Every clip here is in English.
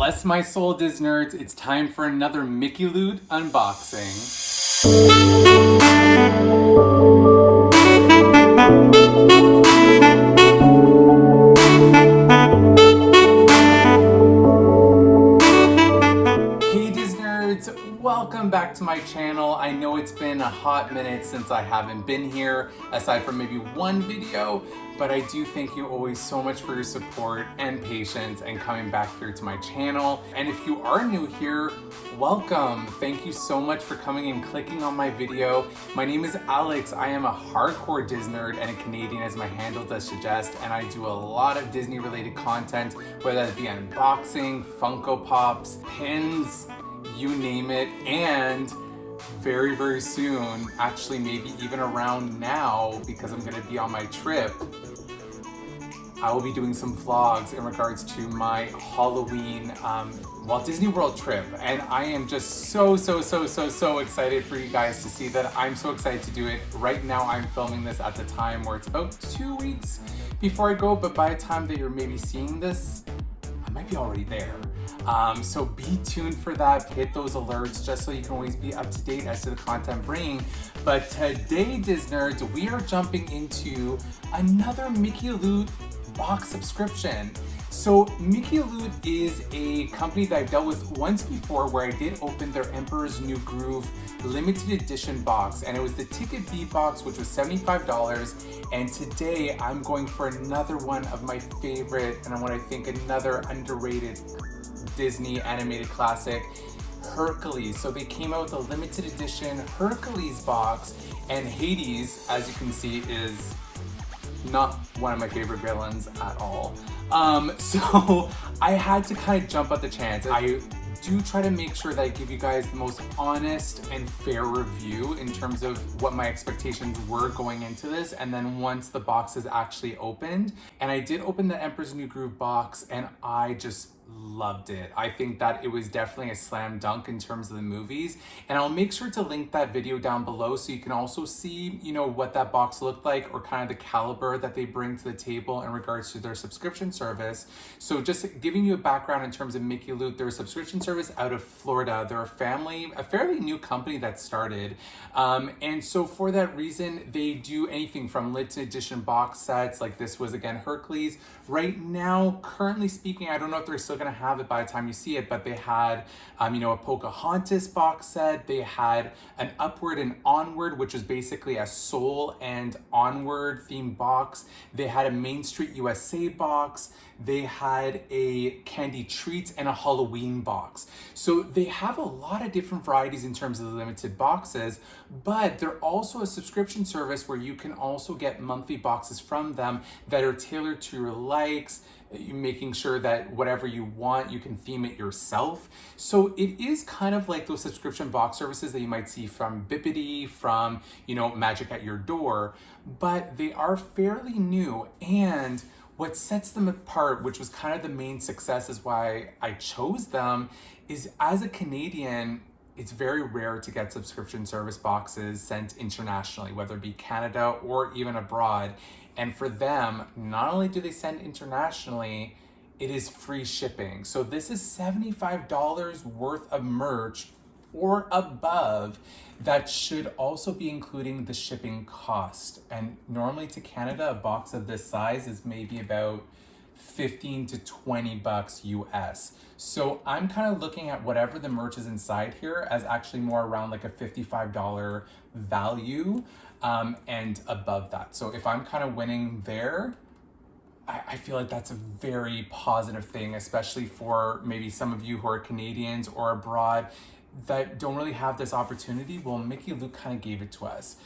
Bless my soul, Disnerds. It's time for another Mickey Loot unboxing. Welcome back to my channel. I know it's been a hot minute since I haven't been here, aside from maybe one video, but I do thank you always so much for your support and patience and coming back here to my channel. And if you are new here, welcome. Thank you so much for coming and clicking on my video. My name is Alex. I am a hardcore Disnerd and a Canadian, as my handle does suggest, and I do a lot of Disney related content, whether that be unboxing, Funko Pops, pins, you name it. And very, very soon, actually maybe even around now, because I'm gonna be on my trip, I will be doing some vlogs in regards to my Halloween Walt Disney World trip. And I am just so excited for you guys to see that. I'm so excited to do it. Right now I'm filming this at the time where it's about 2 weeks before I go, but by the time that you're maybe seeing this, I might be already there. So be tuned for that, hit those alerts just so you can always be up to date as to the content bringing. But today, Disnerds, we are jumping into another Mickey Loot box subscription. So Mickey Loot is a company that I've dealt with once before, where I did open their Emperor's New Groove limited edition box, and it was the Ticket B box, which was $75. And today I'm going for another one of my favorite, and what I think another underrated Disney animated classic, Hercules. So they came out with a limited edition Hercules box, and Hades, as you can see, is not one of my favorite villains at all. So I had to kind of jump at the chance. I do try to make sure that I give you guys the most honest and fair review in terms of what my expectations were going into this, and then once the box is actually opened. And I did open the Emperor's New Groove box, and I just loved it. I think that it was definitely a slam dunk in terms of the movies, and I'll make sure to link that video down below so you can also see, you know, what that box looked like, or kind of the caliber that they bring to the table in regards to their subscription service. So just giving you a background in terms of Mickey Loot, they're a subscription service out of Florida. They're a fairly new company that started, and so for that reason, they do anything from limited edition box sets, like this was again Hercules. Right now, currently speaking, I don't know if they're still gonna have it by the time you see it, but they had you know, a Pocahontas box set. They had an Upward and Onward, which is basically a Soul and Onward themed box. They had a Main Street USA box. They had a Candy Treats and a Halloween box. So they have a lot of different varieties in terms of the limited boxes, but they're also a subscription service where you can also get monthly boxes from them that are tailored to your likes, making sure that whatever you want, you can theme it yourself. So it is kind of like those subscription box services that you might see from Bippity, from, you know, Magic at Your Door, but they are fairly new. And what sets them apart, which was kind of the main success, is why I chose them, is as a Canadian, it's very rare to get subscription service boxes sent internationally, whether it be Canada or even abroad. And for them, not only do they send internationally, it is free shipping. So this is $75 worth of merch or above that should also be including the shipping cost. And normally to Canada, a box of this size is maybe about 15 to 20 bucks US. So I'm kind of looking at whatever the merch is inside here as actually more around like a $55 value and above that. So if I'm kind of winning there, I feel like that's a very positive thing, especially for maybe some of you who are Canadians or abroad that don't really have this opportunity. Well, Mickey Loot kind of gave it to us.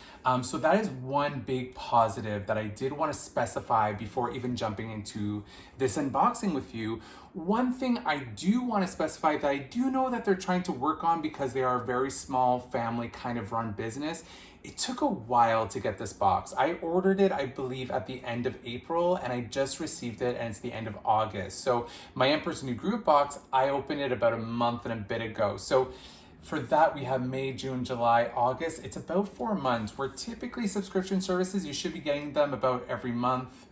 So that is one big positive that I did want to specify before even jumping into this unboxing with you. One thing I do want to specify that I do know that they're trying to work on, because they are a very small family kind of run business. It took a while to get this box. I ordered it, I believe, at the end of April, and I just received it, and it's the end of August. So my Emperor's New Groove box, I opened it about a month and a bit ago. So for that, we have May, June, July, August. It's about 4 months, where typically subscription services, you should be getting them about every month,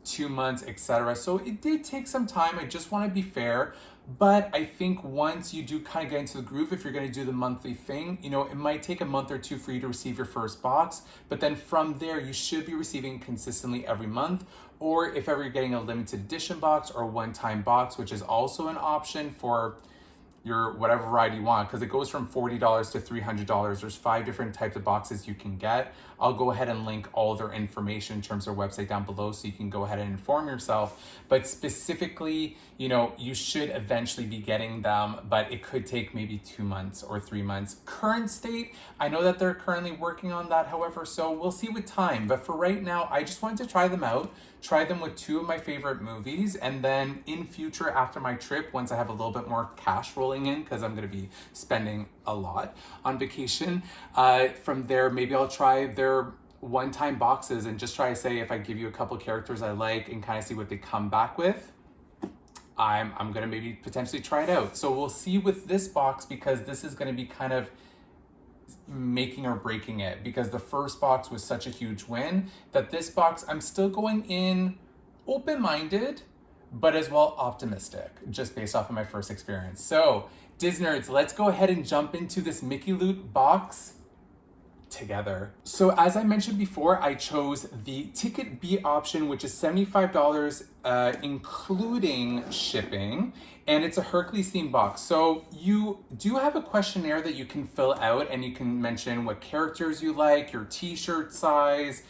2 months, etc. So it did take some time. I just want to be fair, But I think once you do kind of get into the groove, if you're going to do the monthly thing, you know, it might take a month or two for you to receive your first box. But then from there, you should be receiving consistently every month. Or if ever you're getting a limited edition box or one-time box, which is also an option for your whatever variety you want, because it goes from $40 to $300. There's 5 different types of boxes you can get. I'll go ahead and link all their information in terms of their website down below so you can go ahead and inform yourself. But specifically, you know, you should eventually be getting them, but it could take maybe 2 months or 3 months. Current state, I know that they're currently working on that, however, so we'll see with time. But for right now, I just wanted to try them out, try them with 2 of my favorite movies, and then in future after my trip, once I have a little bit more cash rolling in, because I'm going to be spending a lot on vacation, from there maybe I'll try their one-time boxes and just try to say, if I give you a couple characters I like and kind of see what they come back with, I'm gonna maybe potentially try it out. So we'll see with this box, because this is gonna be kind of making or breaking it, because the first box was such a huge win that this box I'm still going in open-minded, but as well optimistic, just based off of my first experience. So Disnerds, let's go ahead and jump into this Mickey Loot box together. So as I mentioned before, I chose the Ticket B option, which is $75 including shipping, and it's a Hercules themed box. So you do have a questionnaire that you can fill out, and you can mention what characters you like, your t-shirt size,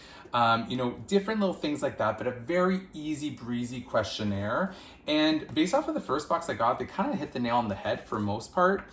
you know, different little things like that, but a very easy breezy questionnaire. And based off of the first box I got, they kind of hit the nail on the head for most part.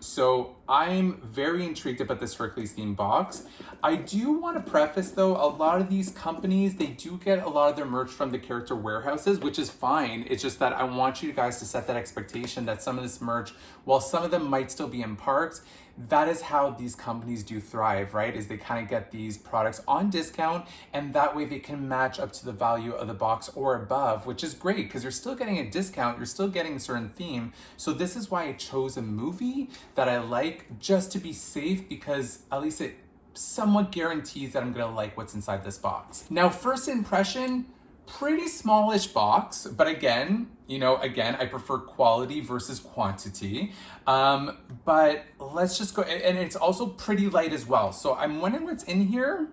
So I'm very intrigued about this Hercules theme box. I do want to preface though, a lot of these companies, they do get a lot of their merch from the character warehouses, which is fine. It's just that I want you guys to set that expectation that some of this merch, while some of them might still be in parks, that is how these companies do thrive, right? Is they kind of get these products on discount, and that way they can match up to the value of the box or above, which is great because you're still getting a discount, you're still getting a certain theme. So this is why I chose a movie that I like, just to be safe, because at least it somewhat guarantees that I'm gonna like what's inside this box. Now, first impression, pretty smallish box, but again, I prefer quality versus quantity. But let's just go, and it's also pretty light as well. So I'm wondering what's in here.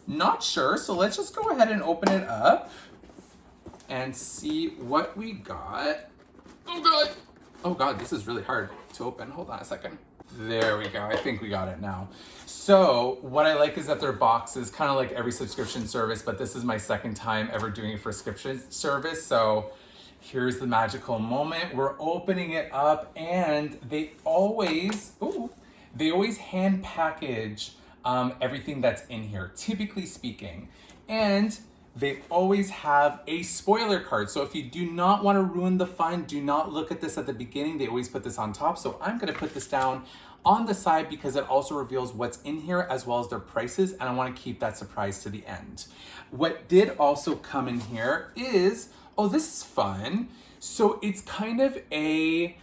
Not sure, so let's just go ahead and open it up and see what we got. Oh God, this is really hard to open. Hold on a second. There we go, I think we got it now. So what I like is that their box is kind of like every subscription service, but this is my second time ever doing a subscription service. So here's the magical moment. We're opening it up, and they always hand package everything that's in here, typically speaking. And they always have a spoiler card. So if you do not want to ruin the fun, do not look at this at the beginning. They always put this on top. So I'm going to put this down on the side because it also reveals what's in here as well as their prices. And I want to keep that surprise to the end. What did also come in here is, oh, this is fun. So it's kind of a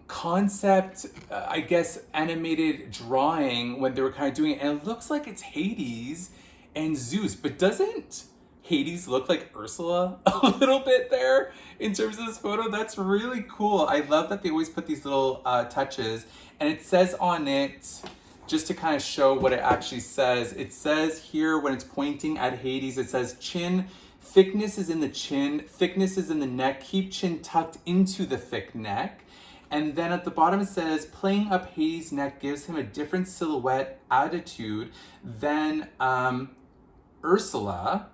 concept, I guess, animated drawing when they were kind of doing it. And it looks like it's Hades and Zeus, but doesn't Hades look like Ursula a little bit there in terms of this photo? That's really cool. I love that they always put these little touches, and it says on it, just to kind of show what it actually says, it says here when it's pointing at Hades, it says chin, thickness is in the chin, thickness is in the neck, keep chin tucked into the thick neck. And then at the bottom it says, playing up Hades' neck gives him a different silhouette attitude than Ursula.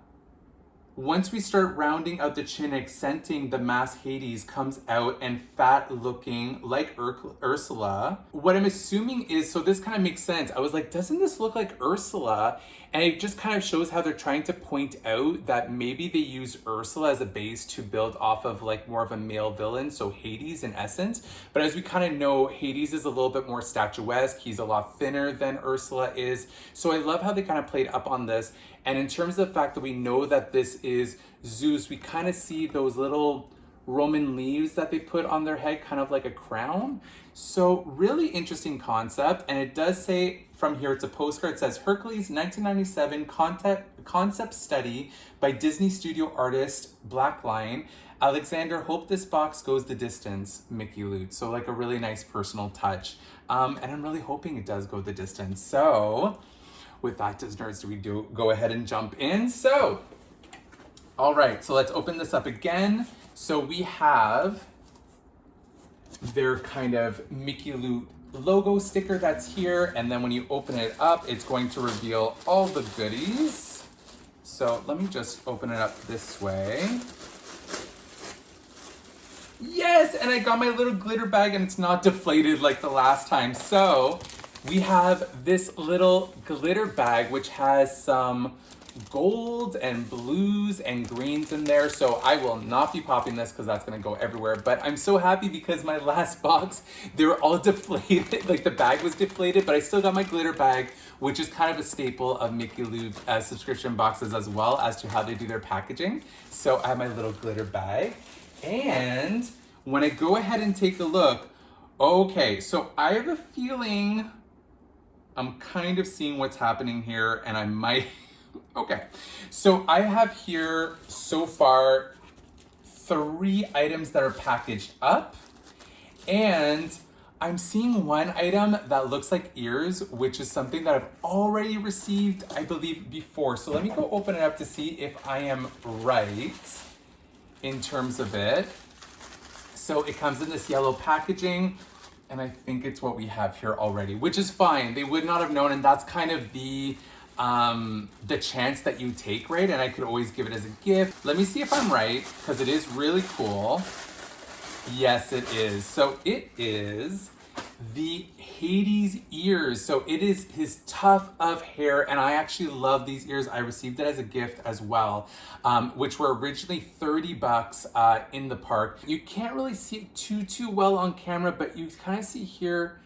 Once we start rounding out the chin, accenting the mask, Hades comes out and fat looking like Ursula. What I'm assuming is, so this kind of makes sense. I was like, doesn't this look like Ursula? And it just kind of shows how they're trying to point out that maybe they use Ursula as a base to build off of like more of a male villain, so Hades in essence. But as we kind of know, Hades is a little bit more statuesque. He's a lot thinner than Ursula is. So I love how they kind of played up on this. And in terms of the fact that we know that this is Zeus, we kind of see those little Roman leaves that they put on their head, kind of like a crown. So really interesting concept. And it does say from here, it's a postcard. It says Hercules 1997 concept study by Disney studio artist Black Lion. Alexander, hope this box goes the distance, Mickey Lute. So like a really nice personal touch. And I'm really hoping it does go the distance. So with that, Disnerds, do we go ahead and jump in? So, all right, so let's open this up again. So we have their kind of Mickey Lute logo sticker that's here. And then when you open it up, it's going to reveal all the goodies. So let me just open it up this way. Yes, and I got my little glitter bag and it's not deflated like the last time. So we have this little glitter bag which has some gold and blues and greens in there. So I will not be popping this because that's gonna go everywhere. But I'm so happy because my last box, they were all deflated. Like the bag was deflated, but I still got my glitter bag, which is kind of a staple of Mickey Lute subscription boxes as well as to how they do their packaging. So I have my little glitter bag. And when I go ahead and take a look, okay, so I have a feeling I'm kind of seeing what's happening here and I might, okay. So I have here so far 3 items that are packaged up and I'm seeing one item that looks like ears, which is something that I've already received, I believe, before. So let me go open it up to see if I am right in terms of it. So it comes in this yellow packaging and I think it's what we have here already, which is fine. They would not have known, and that's kind of the chance that you take, right? And I could always give it as a gift. Let me see if I'm right, because it is really cool. Yes, it is. So it is the Hades ears. So it is his tuft of hair, and I actually love these ears. I received it as a gift as well, which were originally $30 in the park. You can't really see it too well on camera, but you kind of see here,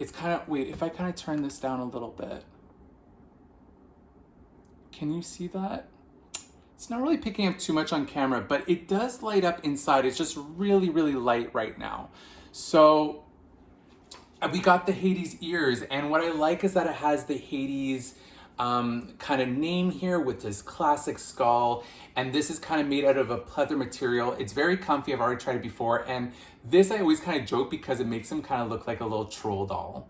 it's kind of, wait, if I kind of turn this down a little bit, can you see that? It's not really picking up too much on camera, but it does light up inside. It's just really light right now. So we got the Hades ears, and what I like is that it has the Hades kind of name here with this classic skull, and this is kind of made out of a pleather material. It's very comfy. I've already tried it before, and this I always kind of joke because it makes him kind of look like a little troll doll.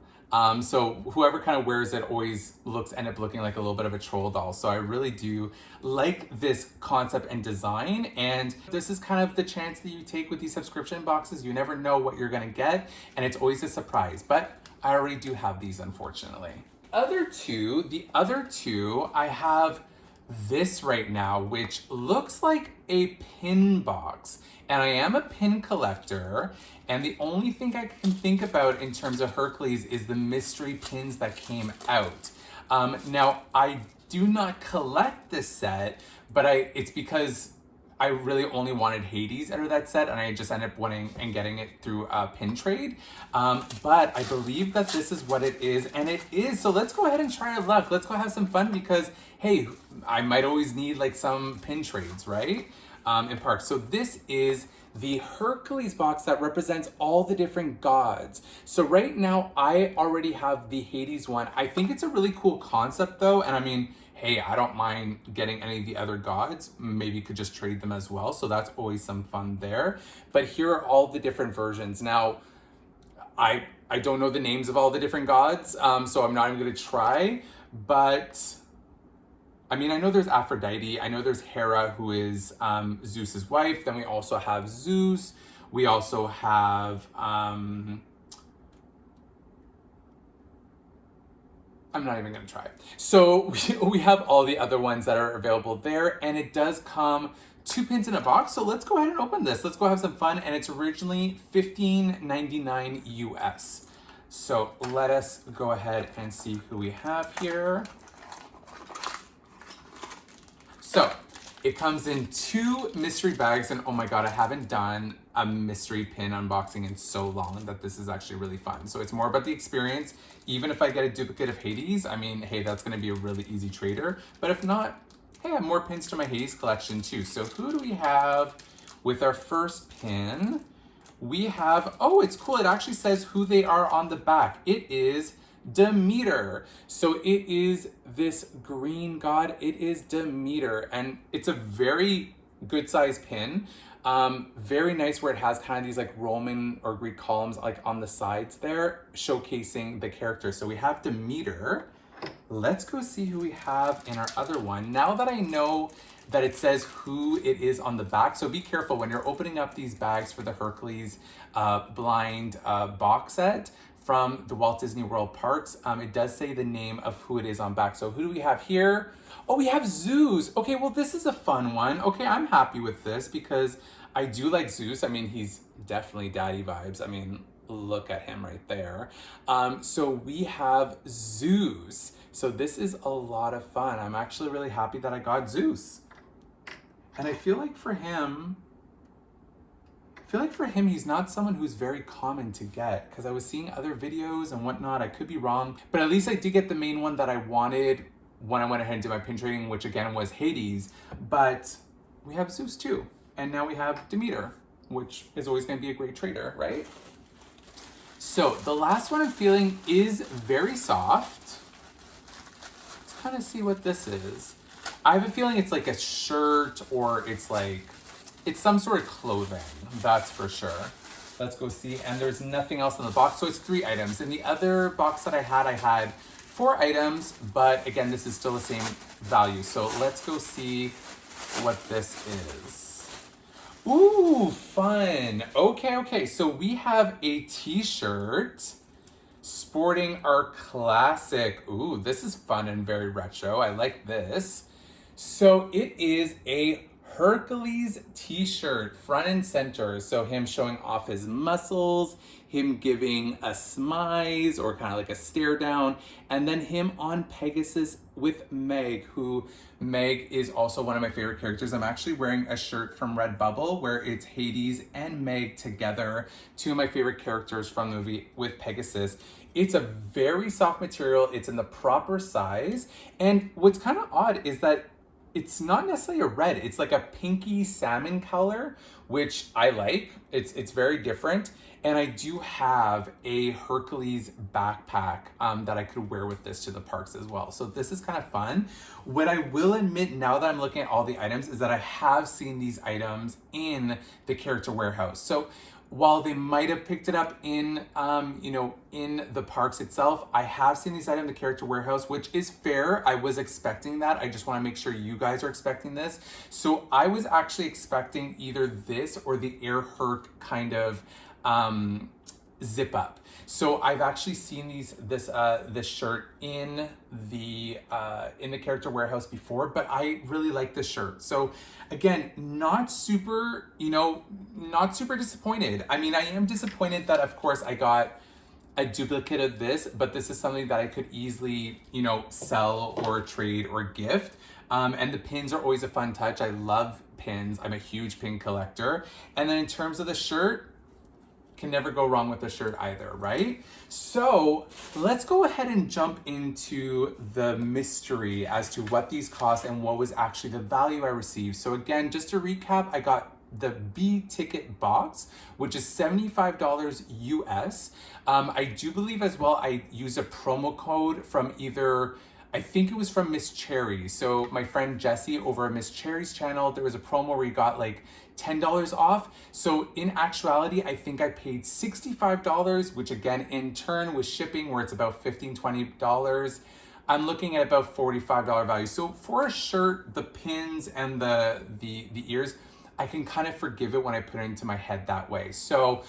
So whoever kind of wears it always end up looking like a little bit of a troll doll. So I really do like this concept and design. And this is kind of the chance that you take with these subscription boxes. You never know what you're gonna get, and it's always a surprise. But I already do have these, unfortunately. The other two, I have this right now, which looks like a pin box. And I am a pin collector, and the only thing I can think about in terms of Hercules is the mystery pins that came out. Now, I do not collect this set, but it's because I really only wanted Hades out of that set, and I just ended up winning and getting it through a pin trade. But I believe that this is what it is, and it is. So let's go ahead and try our luck. Let's go have some fun because, hey, I might always need like some pin trades, right? In parks. So this is the Hercules box that represents all the different gods. So right now I already have the Hades one. I think it's a really cool concept though. And I mean, hey, I don't mind getting any of the other gods. Maybe you could just trade them as well. So that's always some fun there. But here are all the different versions. Now, I don't know the names of all the different gods, so I'm not even gonna try, but I mean, I know there's Aphrodite. I know there's Hera, who is Zeus's wife. Then we also have Zeus. We also have, I'm not even gonna try. So we have all the other ones that are available there, and it does come 2 pins in a box. So let's go ahead and open this. Let's go have some fun. And it's originally $15.99 US. So let us go ahead and see who we have here. So it comes in 2 mystery bags, and oh my God, I haven't done a mystery pin unboxing in so long that this is actually really fun. So it's more about the experience. Even if I get a duplicate of Hades, I mean, hey, that's gonna be a really easy trader. But if not, hey, I have more pins to my Hades collection too. So who do we have? with our first pin, we have, oh, it's cool. It actually says who they are on the back. It is Demeter. So it is this green god. It is Demeter. And it's a very good size pin. Very nice where it has kind of these like Roman or Greek columns like on the sides there, showcasing the character. So we have Demeter. Let's go see who we have in our other one. Now that I know that it says who it is on the back, so be careful when you're opening up these bags for the Hercules blind box set from the Walt Disney World parks. It does say the name of who it is on back. So who do we have here? Oh, we have Zeus. Okay, well, this is a fun one. Okay, I'm happy with this because I do like Zeus. I mean, he's definitely daddy vibes. I mean, look at him right there. So we have Zeus. So this is a lot of fun. I'm actually really happy that I got Zeus. And I feel like for him, he's not someone who's very common to get, because I was seeing other videos and whatnot. I could be wrong, but at least I did get the main one that I wanted when I went ahead and did my pin trading, which again was Hades. But we have Zeus too. And now we have Demeter, which is always going to be a great trader, right? So the last one I'm feeling is very soft. Let's kind of see what this is. I have a feeling it's like a shirt, or it's some sort of clothing, that's for sure. Let's go see. And there's nothing else in the box, so it's 3 items. In the other box that I had 4 items, but again, this is still the same value. So let's go see what this is. Ooh, fun. Okay, so we have a t-shirt sporting our classic. Ooh, this is fun and very retro. I like this. So it is a Hercules t-shirt, front and center. So him showing off his muscles, him giving a smize or kind of like a stare down, and then him on Pegasus with Meg, who Meg is also one of my favorite characters. I'm actually wearing a shirt from Redbubb'e where it's Hades and Meg together, 2 of my favorite characters from the movie with Pegasus. It's a very soft material. It's in the proper size. And what's kind of odd is that it's not necessarily a red. It's like a pinky salmon color, which I like. It's very different. And I do have a Hercules backpack that I could wear with this to the parks as well. So this is kind of fun. What I will admit now that I'm looking at all the items is that I have seen these items in the character warehouse. So while they might have picked it up in, in the parks itself, I have seen these items in the character warehouse, which is fair. I was expecting that. I just want to make sure you guys are expecting this. So I was actually expecting either this or the Air Herc kind of zip up. So I've actually seen this shirt in the character warehouse before, but I really like this shirt. So again, not super disappointed. I mean, I am disappointed that of course I got a duplicate of this, but this is something that I could easily, sell or trade or gift. And the pins are always a fun touch. I love pins. I'm a huge pin collector. And then in terms of the shirt, can never go wrong with the shirt either, right? So let's go ahead and jump into the mystery as to what these cost and what was actually the value I received. So again, just to recap, I got the B ticket box, which is $75 US. I do believe as well I used a promo code from either, I think it was from Miss Cherry. So my friend Jessie over at Miss Cherry's channel, there was a promo where you got like $10 off. So in actuality, I think I paid $65, which again, in turn was shipping where it's about $15, $20. I'm looking at about $45 value. So for a shirt, the pins and the ears, I can kind of forgive it when I put it into my head that way. So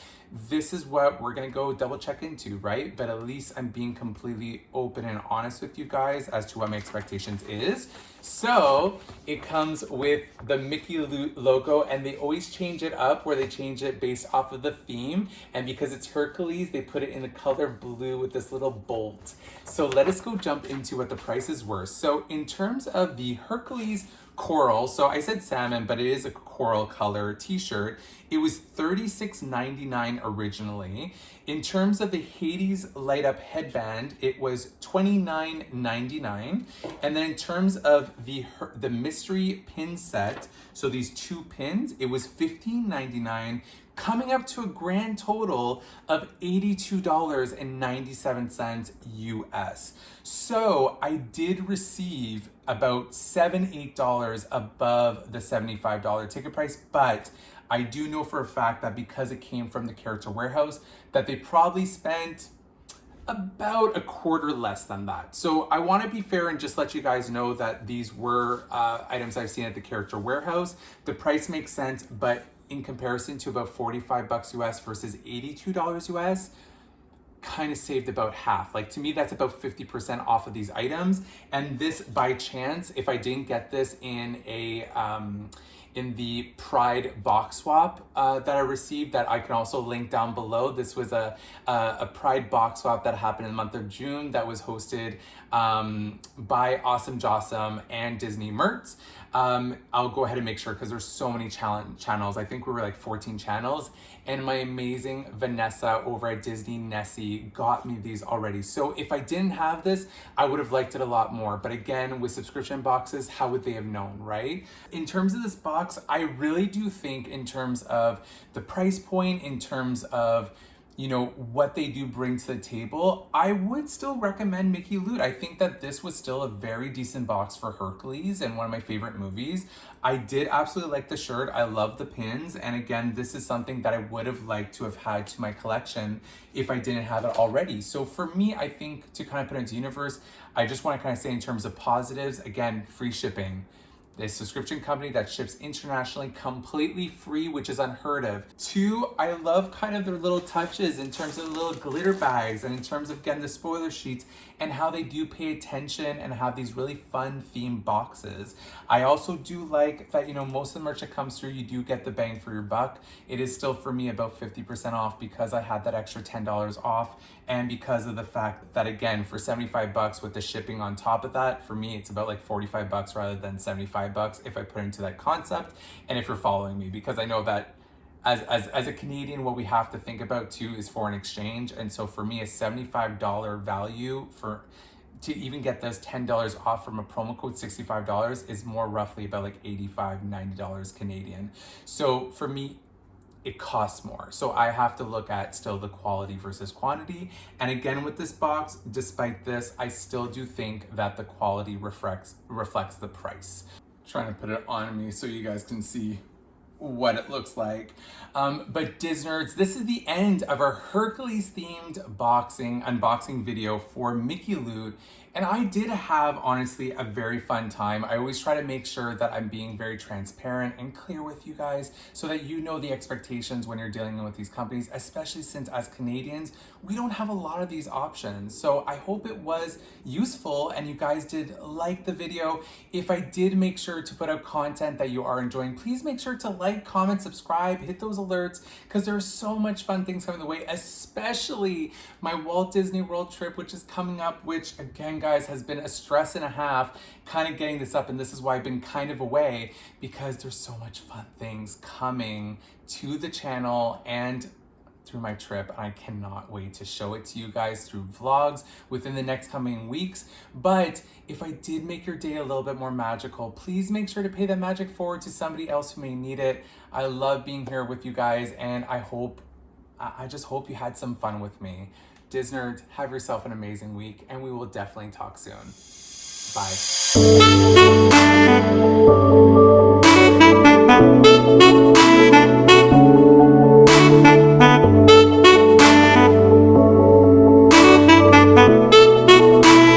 this is what we're gonna go double check into, right? But at least I'm being completely open and honest with you guys as to what my expectations is. So it comes with the Mickey logo, and they always change it up where they change it based off of the theme. And because it's Hercules, they put it in the color blue with this little bolt. So let us go jump into what the prices were. So in terms of the Hercules coral. So I said salmon, but it is a coral color t-shirt. It was $36.99 originally. In terms of the Hades light up headband, it was $29.99. And then in terms of the mystery pin set, so these 2 pins, it was $15.99, coming up to a grand total of $82.97 US. So I did receive about $8 above the $75 ticket price, but I do know for a fact that because it came from the Character Warehouse, that they probably spent about a quarter less than that. So I want to be fair and just let you guys know that these were items I've seen at the Character Warehouse. The price makes sense, but in comparison to about $45 US versus $82 US, kind of saved about half. Like, to me, that's about 50% off of these items. And this, by chance, if I didn't get this in the Pride box swap that I received, that I can also link down below. This was a Pride box swap that happened in the month of June that was hosted by Awesome Jossum and Disney Mertz. I'll go ahead and make sure, because there's so many channels. I think we were like 14 channels, and my amazing Vanessa over at Disney Nessie got me these already. So if I didn't have this, I would have liked it a lot more. But again, with subscription boxes, how would they have known, right? In terms of this box, I really do think in terms of the price point, in terms of, you know, what they do bring to the table, I would still recommend Mickey Loot. I think that this was still a very decent box for Hercules and one of my favorite movies. I did absolutely like the shirt. I love the pins. And again, this is something that I would have liked to have had to my collection if I didn't have it already. So for me, I think to kind of put it into universe, I just want to kind of say in terms of positives, again, free shipping. This subscription company that ships internationally completely free, which is unheard of. 2, I love kind of their little touches in terms of the little glitter bags and in terms of, again, the spoiler sheets and how they do pay attention and have these really fun themed boxes. I also do like that, you know, most of the merch that comes through, you do get the bang for your buck. It is still for me about 50% off because I had that extra $10 off, and because of the fact that, again, for $75 with the shipping on top of that, for me, it's about like $45 rather than $75 if I put into that concept. And if you're following me, because I know that as a Canadian, what we have to think about too is foreign exchange. And so for me, a $75 value to even get those $10 off from a promo code $65 is more roughly about like $85, $90 Canadian. So for me, it costs more. So I have to look at still the quality versus quantity. And again, with this box, despite this, I still do think that the quality reflects the price. I'm trying to put it on me so you guys can see what it looks like. But Disnerds, this is the end of our Hercules themed unboxing video for Mickey Loot. And I did have, honestly, a very fun time. I always try to make sure that I'm being very transparent and clear with you guys so that you know the expectations when you're dealing with these companies, especially since as Canadians, we don't have a lot of these options. So I hope it was useful and you guys did like the video. If I did make sure to put out content that you are enjoying, please make sure to like, comment, subscribe, hit those alerts, because there's so much fun things coming the way, especially my Walt Disney World trip, which is coming up, which again, guys, has been a stress and a half kind of getting this up, and this is why I've been kind of away, because there's so much fun things coming to the channel and through my trip. I cannot wait to show it to you guys through vlogs within the next coming weeks. But if I did make your day a little bit more magical, please make sure to pay that magic forward to somebody else who may need it. I love being here with you guys, and I just hope you had some fun with me. Disnerds, have yourself an amazing week, and we will definitely talk soon. Bye.